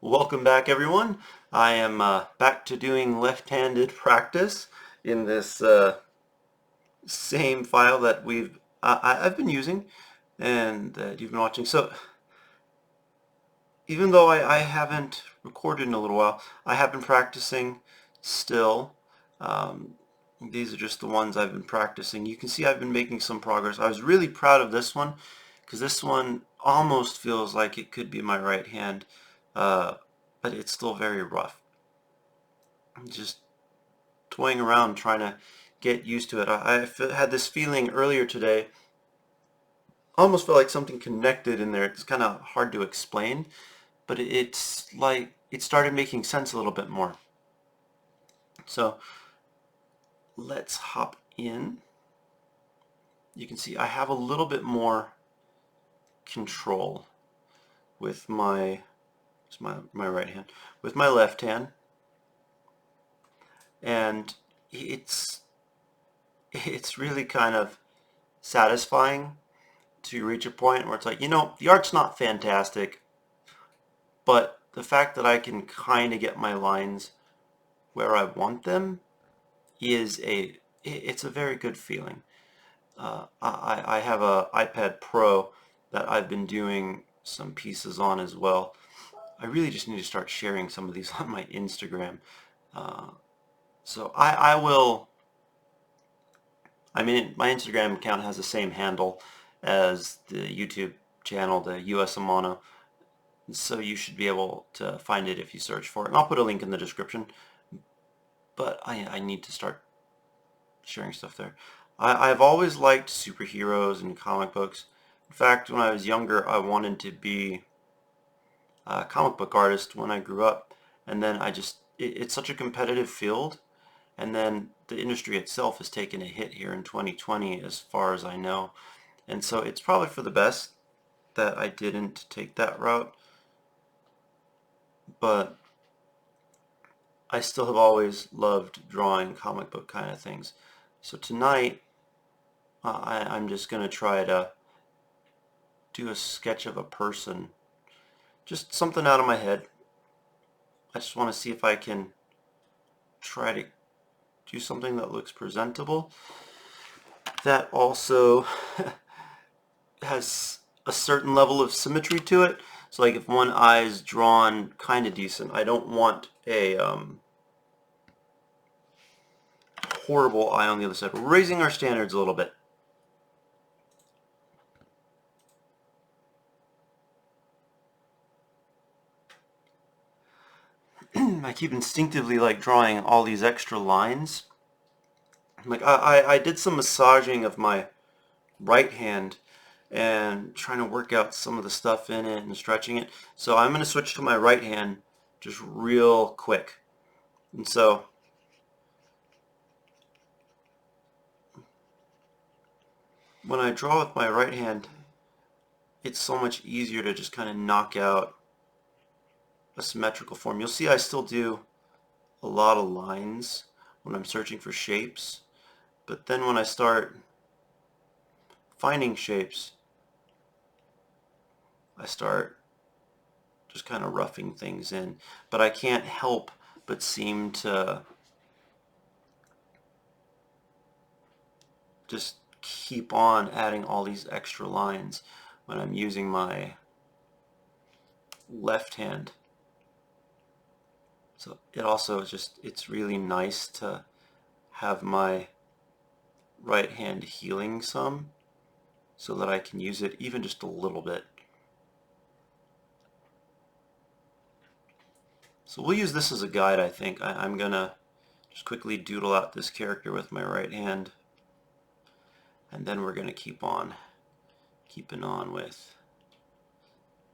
Welcome back, everyone. I am back to doing left-handed practice in this same file that I've been using and that you've been watching. So even though I haven't recorded in a little while, I have been practicing still. Um, these are just the ones I've been practicing. You can see I've been making some progress. I was really proud of this one because this one almost feels like it could be my right hand, but it's still very rough. I'm just toying around trying to get used to it. I had this feeling earlier today, almost felt like something connected in there. It's kind of hard to explain, but it's like it started making sense a little bit more. So let's hop in. You can see I have a little bit more control with my right hand. With my left hand, and it's really kind of satisfying to reach a point where it's like, the art's not fantastic, but the fact that I can kind of get my lines where I want them it's a very good feeling. I have a iPad Pro that I've been doing some pieces on as well. I really just need to start sharing some of these on my Instagram. Uh, so I will, I mean, my Instagram account has the same handle as the YouTube channel, the u.s.amano. So you should be able to find it if you search for it. And I'll put a link in the description. But I need to start sharing stuff there. I've always liked superheroes and comic books. In fact, when I was younger, I wanted to be a comic book artist when I grew up. And then it's such a competitive field. And then the industry itself has taken a hit here in 2020, as far as I know. And so it's probably for the best that I didn't take that route. But I still have always loved drawing comic book kind of things. So tonight, I'm just going to try to do a sketch of a person. Just something out of my head. I just want to see if I can try to do something that looks presentable. That also has a certain level of symmetry to it. So like if one eye is drawn kind of decent, I don't want a horrible eye on the other side. We're raising our standards a little bit. I keep instinctively like drawing all these extra lines. Like I did some massaging of my right hand and trying to work out some of the stuff in it and stretching it. So I'm going to switch to my right hand just real quick. And so when I draw with my right hand, it's so much easier to just kind of knock out a symmetrical form. You'll see I still do a lot of lines when I'm searching for shapes, but then when I start finding shapes, I start just kind of roughing things in. But I can't help but seem to just keep on adding all these extra lines when I'm using my left hand. So it also it's really nice to have my right hand healing some so that I can use it even just a little bit. So we'll use this as a guide, I think. I'm gonna just quickly doodle out this character with my right hand, and then we're gonna keeping on with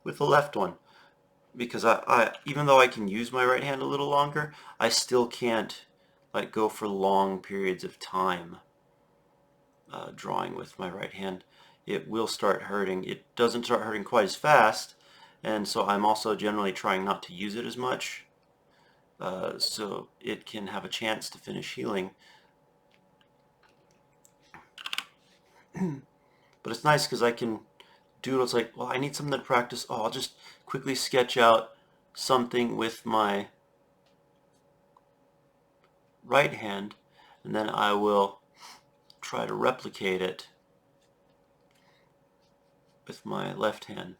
the left one, because I even though I can use my right hand a little longer, I still can't like go for long periods of time drawing with my right hand. It will start hurting. It doesn't start hurting quite as fast, and so I'm also generally trying not to use it as much, so it can have a chance to finish healing. But it's nice because I can doodle. It's like, well, I need something to practice. Oh, I'll just quickly sketch out something with my right hand, and then I will try to replicate it with my left hand.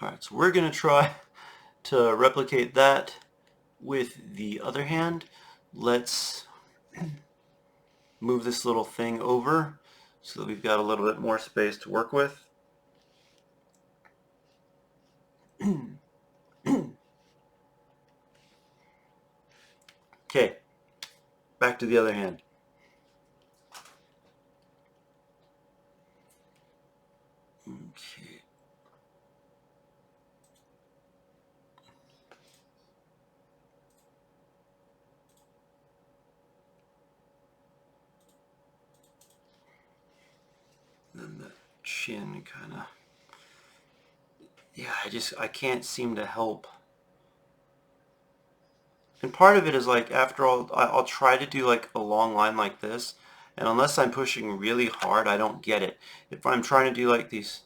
Alright, so we're going to try to replicate that with the other hand. Let's move this little thing over so that we've got a little bit more space to work with. Okay, back to the other hand. Okay. Then the chin kind of, yeah, I can't seem to help. And part of it is like, after all, I'll try to do like a long line like this, and unless I'm pushing really hard, I don't get it. If I'm trying to do like these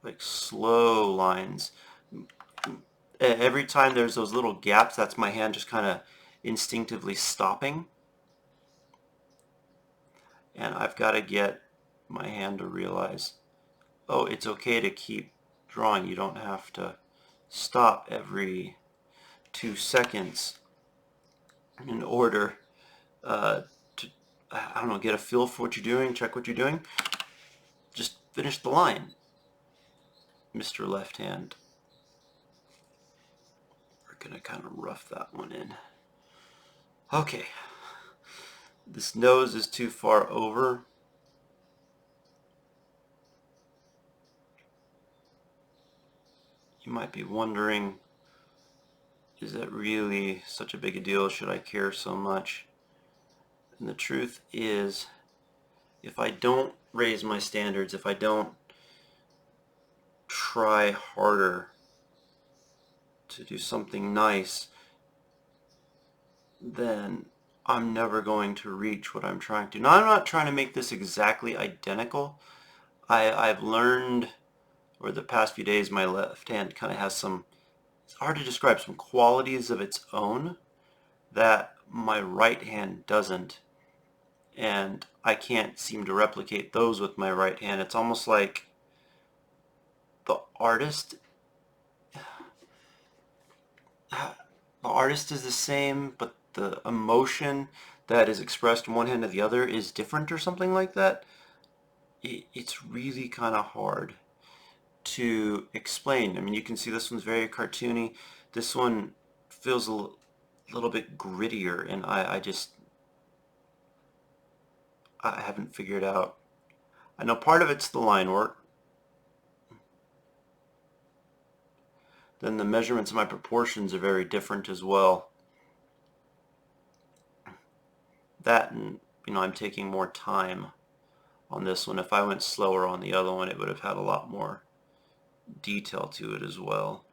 like slow lines, every time there's those little gaps, that's my hand just kind of instinctively stopping. And I've got to get my hand to realize, oh, it's okay to keep drawing. You don't have to stop every 2 seconds in order to, I don't know, get a feel for what you're doing, check what you're doing. Just finish the line, Mr. Left Hand. We're going to kind of rough that one in. Okay. This nose is too far over. You might be wondering, is that really such a big a deal? Should I care so much? And the truth is, if I don't raise my standards, if I don't try harder to do something nice, then I'm never going to reach what I'm trying to. Now, I'm not trying to make this exactly identical. I've learned over the past few days, my left hand kind of has some, it's hard to describe, some qualities of its own that my right hand doesn't. And I can't seem to replicate those with my right hand. It's almost like the artist is the same, but the emotion that is expressed in one hand to the other is different or something like that. It's really kind of hard to explain. I mean, you can see this one's very cartoony. This one feels a little bit grittier, and I haven't figured out. I know part of it's the line work. Then the measurements of my proportions are very different as well. That, and I'm taking more time on this one. If I went slower on the other one, it would have had a lot more detail to it as well.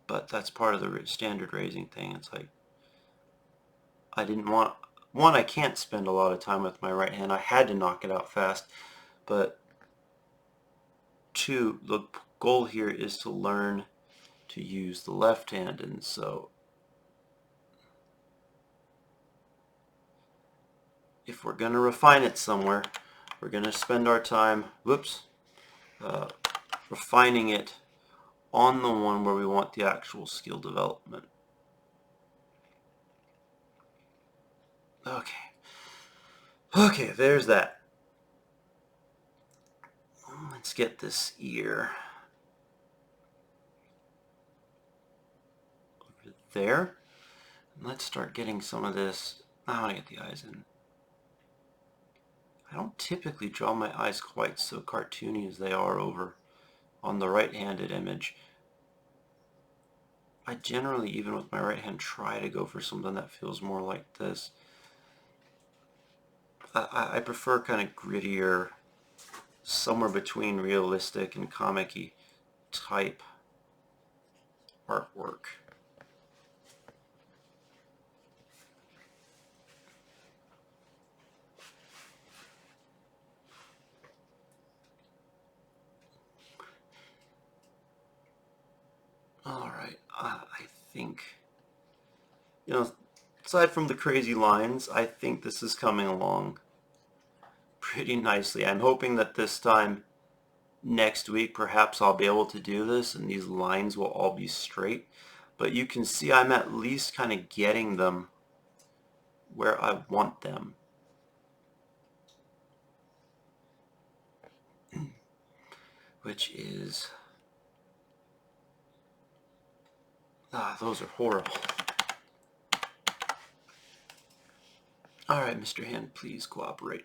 But that's part of the standard raising thing. It's like, I didn't want, one, I can't spend a lot of time with my right hand. I had to knock it out fast. But two, the goal here is to learn to use the left hand, and so if we're going to refine it somewhere, we're going to spend our time, refining it on the one where we want the actual skill development. Okay, there's that. Let's get this ear over there. Let's start getting some of this. I want to get the eyes in. I don't typically draw my eyes quite so cartoony as they are over on the right-handed image. I generally, even with my right hand, try to go for something that feels more like this. I prefer kind of grittier, somewhere between realistic and comic-y type artwork. Alright, I think, aside from the crazy lines, I think this is coming along pretty nicely. I'm hoping that this time next week perhaps I'll be able to do this and these lines will all be straight. But you can see I'm at least kind of getting them where I want them. Which is... those are horrible. Alright, Mr. Hand, please cooperate.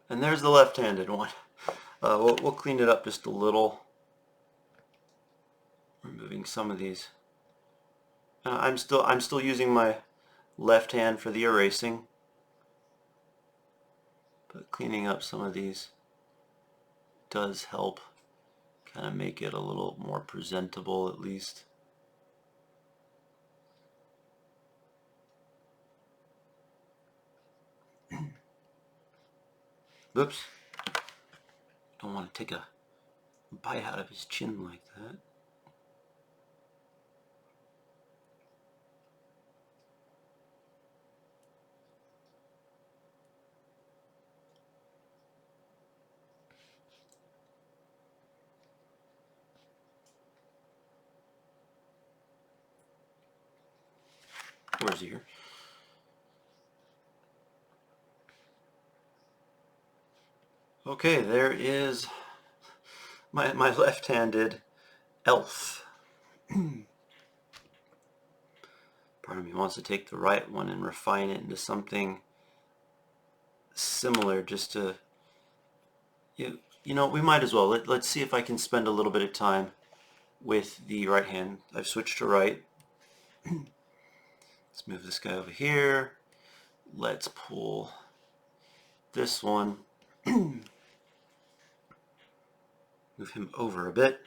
And there's the left-handed one. We'll clean it up just a little. Removing some of these. I'm still using my left hand for the erasing, but cleaning up some of these does help kind of make it a little more presentable, at least. Oops. Don't want to take a bite out of his chin like that. Where's he here? Okay, there is my left-handed elf. Part of me wants to take the right one and refine it into something similar, just to, you know, we might as well. Let's see if I can spend a little bit of time with the right hand. I've switched to right. Let's move this guy over here. Let's pull this one. Move him over a bit.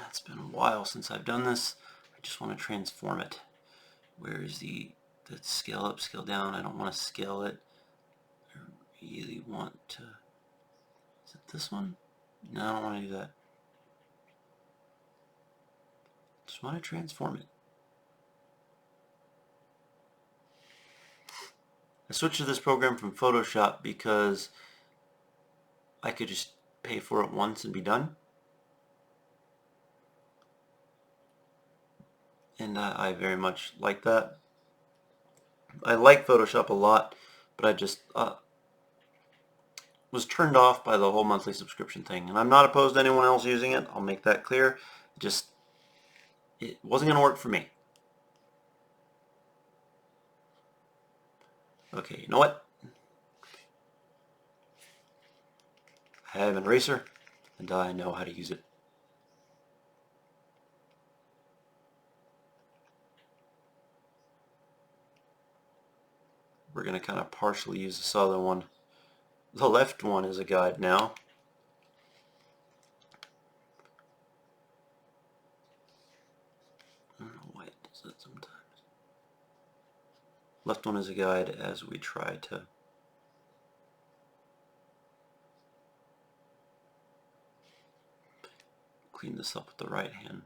It's been a while since I've done this. I just want to transform it. Where is the scale up, scale down? I don't want to scale it. I really want to... Is it this one? No, I don't want to do that. Just want to transform it. I switched to this program from Photoshop because I could just pay for it once and be done. And I very much like that. I like Photoshop a lot, but I just was turned off by the whole monthly subscription thing. And I'm not opposed to anyone else using it. I'll make that clear. It wasn't going to work for me. Okay, you know what? I have an eraser, and I know how to use it. We're going to kind of partially use this other one. The left one is a guide now. I don't know why it does that sometimes. Left one is a guide as we try to clean this up with the right hand.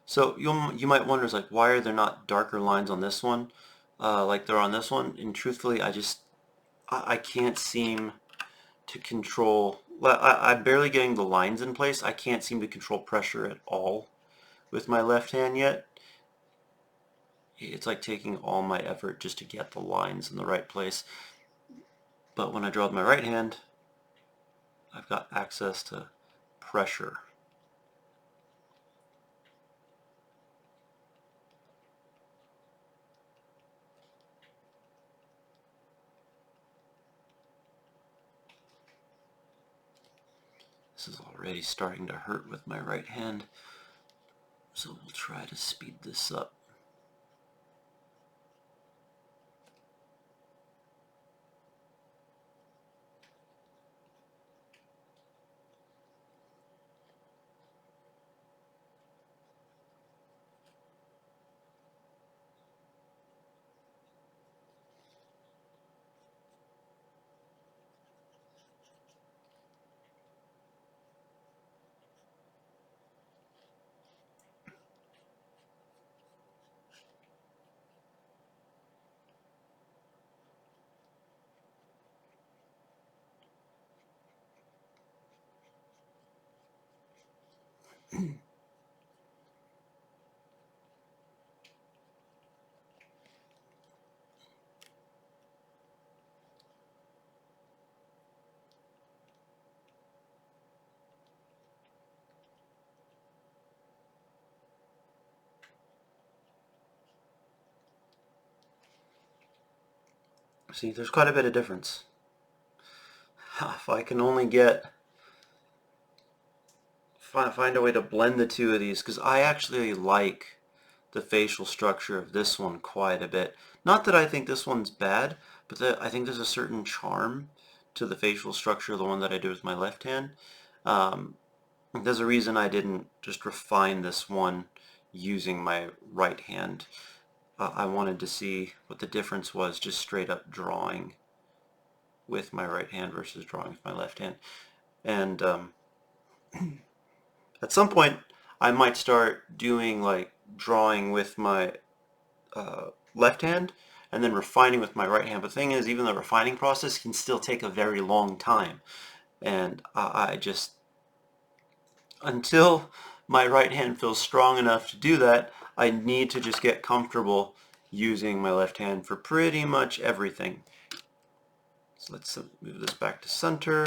So you might wonder, is like, why are there not darker lines on this one like there are on this one? And truthfully, I just I can't seem to control, I'm barely getting the lines in place. I can't seem to control pressure at all with my left hand yet. It's like taking all my effort just to get the lines in the right place. But when I draw with my right hand, I've got access to pressure. This is already starting to hurt with my right hand, so we'll try to speed this up. See, there's quite a bit of difference. If I can only find a way to blend the two of these, because I actually like the facial structure of this one quite a bit. Not that I think this one's bad, but I think there's a certain charm to the facial structure of the one that I did with my left hand. There's a reason I didn't just refine this one using my right hand. I wanted to see what the difference was just straight up drawing with my right hand versus drawing with my left hand. And at some point I might start doing like drawing with my left hand and then refining with my right hand. But the thing is, even the refining process can still take a very long time. And I just, until my right hand feels strong enough to do that, I need to just get comfortable using my left hand for pretty much everything. So let's move this back to center.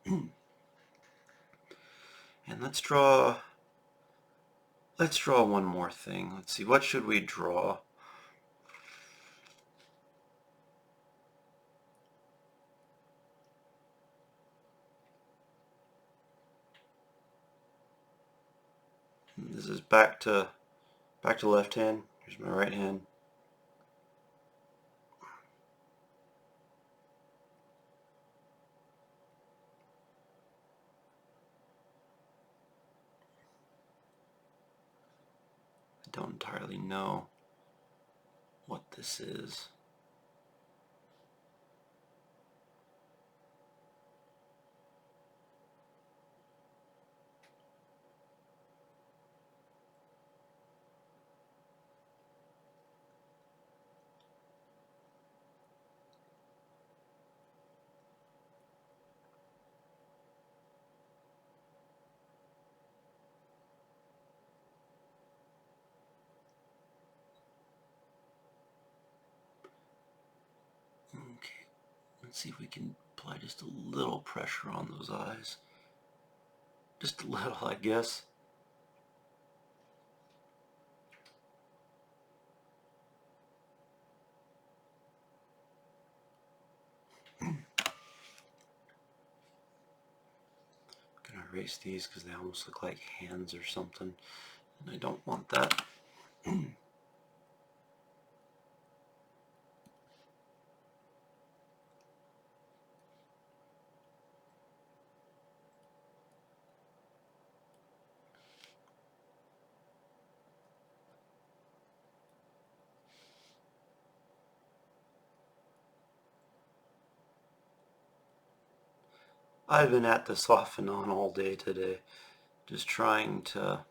And let's draw one more thing. Let's see, what should we draw? This is back to left hand. Here's my right hand. I don't entirely know what this is. Okay, let's see if we can apply just a little pressure on those eyes. Just a little, I guess. I'm gonna erase these because they almost look like hands or something, and I don't want that. I've been at this off and on all day today, just trying to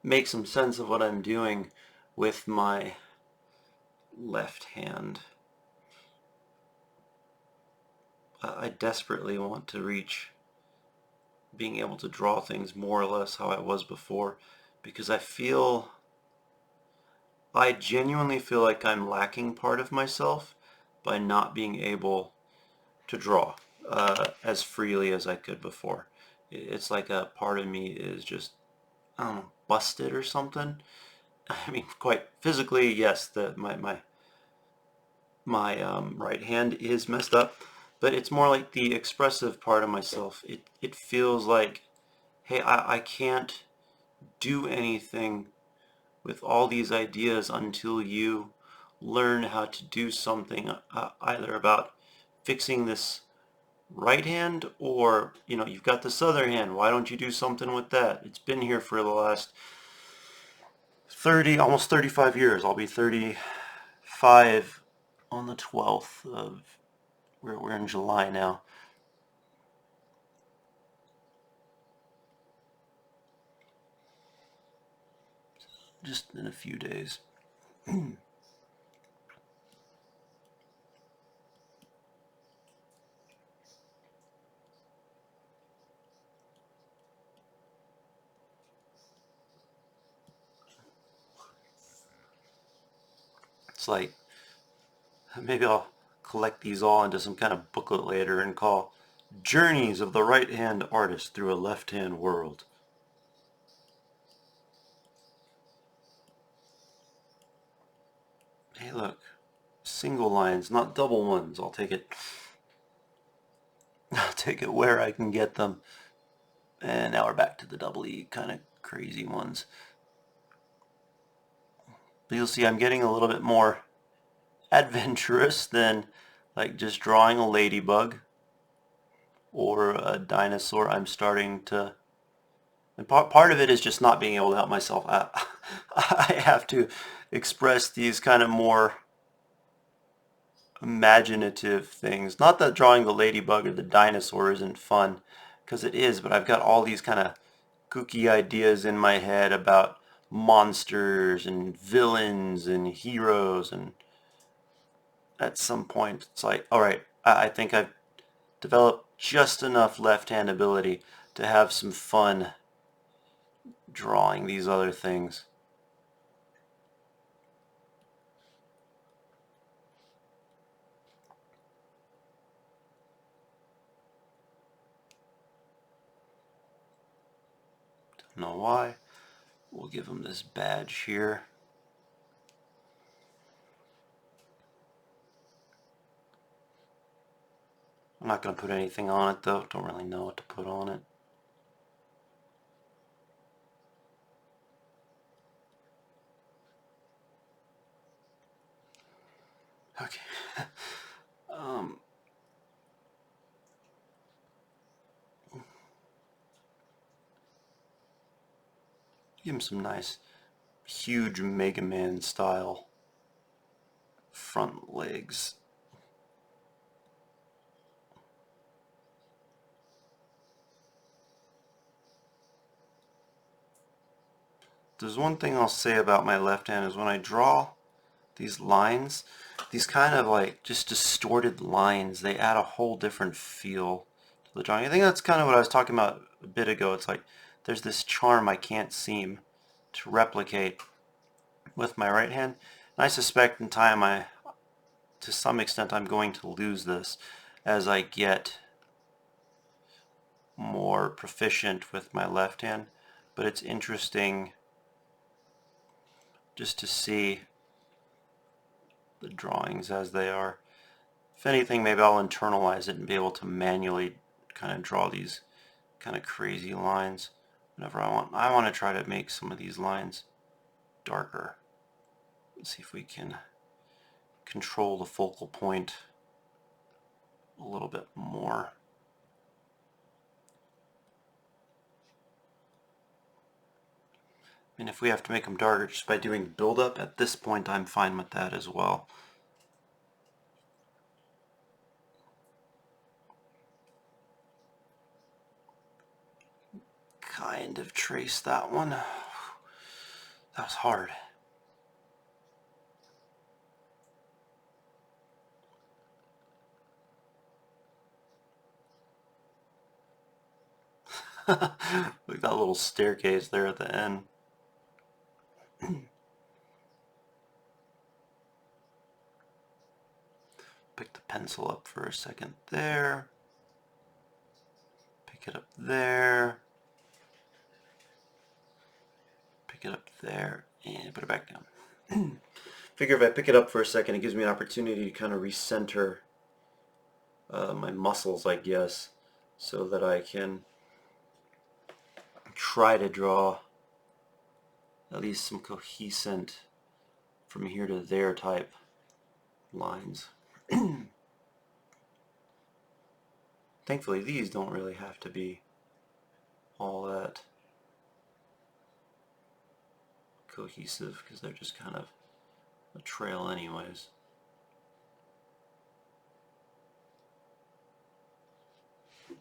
make some sense of what I'm doing with my left hand. I desperately want to reach being able to draw things more or less how I was before, because I genuinely feel like I'm lacking part of myself by not being able to draw as freely as I could before. It's like a part of me is just, I don't know, busted or something. I mean, quite physically, yes, my right hand is messed up, but it's more like the expressive part of myself. It feels like, hey, I can't do anything with all these ideas until you learn how to do something either about fixing this right hand, or you've got this other hand, why don't you do something with that? It's been here for the last 30, almost 35 years. I'll be 35 on the 12th of, we're in July now. Just in a few days. It's like, maybe I'll collect these all into some kind of booklet later and call Journeys of the Right Hand Artist Through a Left Hand World. Hey look, single lines, not double ones. I'll take it. I'll take it where I can get them. And now we're back to the double E kind of crazy ones. But you'll see I'm getting a little bit more adventurous than like just drawing a ladybug or a dinosaur. I'm starting to, and part of it is just not being able to help myself. I have to express these kind of more imaginative things. Not that drawing the ladybug or the dinosaur isn't fun, because it is, but I've got all these kind of kooky ideas in my head about monsters and villains and heroes, and at some point it's like, all right, I think I've developed just enough left-hand ability to have some fun drawing these other things. Don't know why. We'll give him this badge here. I'm not going to put anything on it though. Don't really know what to put on it. Okay. um, Give him some nice, huge Mega Man style front legs. There's one thing I'll say about my left hand is when I draw these lines, these kind of like just distorted lines, they add a whole different feel to the drawing. I think that's kind of what I was talking about a bit ago. It's like there's this charm I can't seem to replicate with my right hand. And I suspect in time to some extent I'm going to lose this as I get more proficient with my left hand. But it's interesting just to see the drawings as they are. If anything, maybe I'll internalize it and be able to manually kind of draw these kind of crazy lines whenever I want. I want to try to make some of these lines darker. Let's see if we can control the focal point a little bit more. And if we have to make them darker just by doing build-up, at this point I'm fine with that as well. Kind of trace that one. That was hard. Like that little staircase there at the end. Pick the pencil up for a second there. Pick it up there. Pick it up there and put it back down. Figure if I pick it up for a second, it gives me an opportunity to kind of recenter my muscles, I guess, so that I can try to draw at least some cohescent from here to there type lines. Thankfully, these don't really have to be all that cohesive because they're just kind of a trail anyways.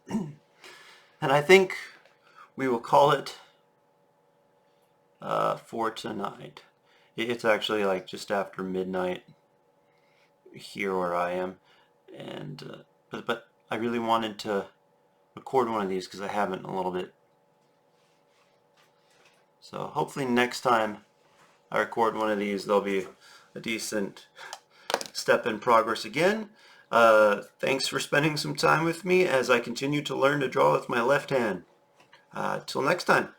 And I think we will call it for tonight. It's actually like just after midnight here where I am, and but I really wanted to record one of these because I haven't in a little bit. So hopefully next time I record one of these, there'll be a decent step in progress again. Thanks for spending some time with me as I continue to learn to draw with my left hand. Till next time.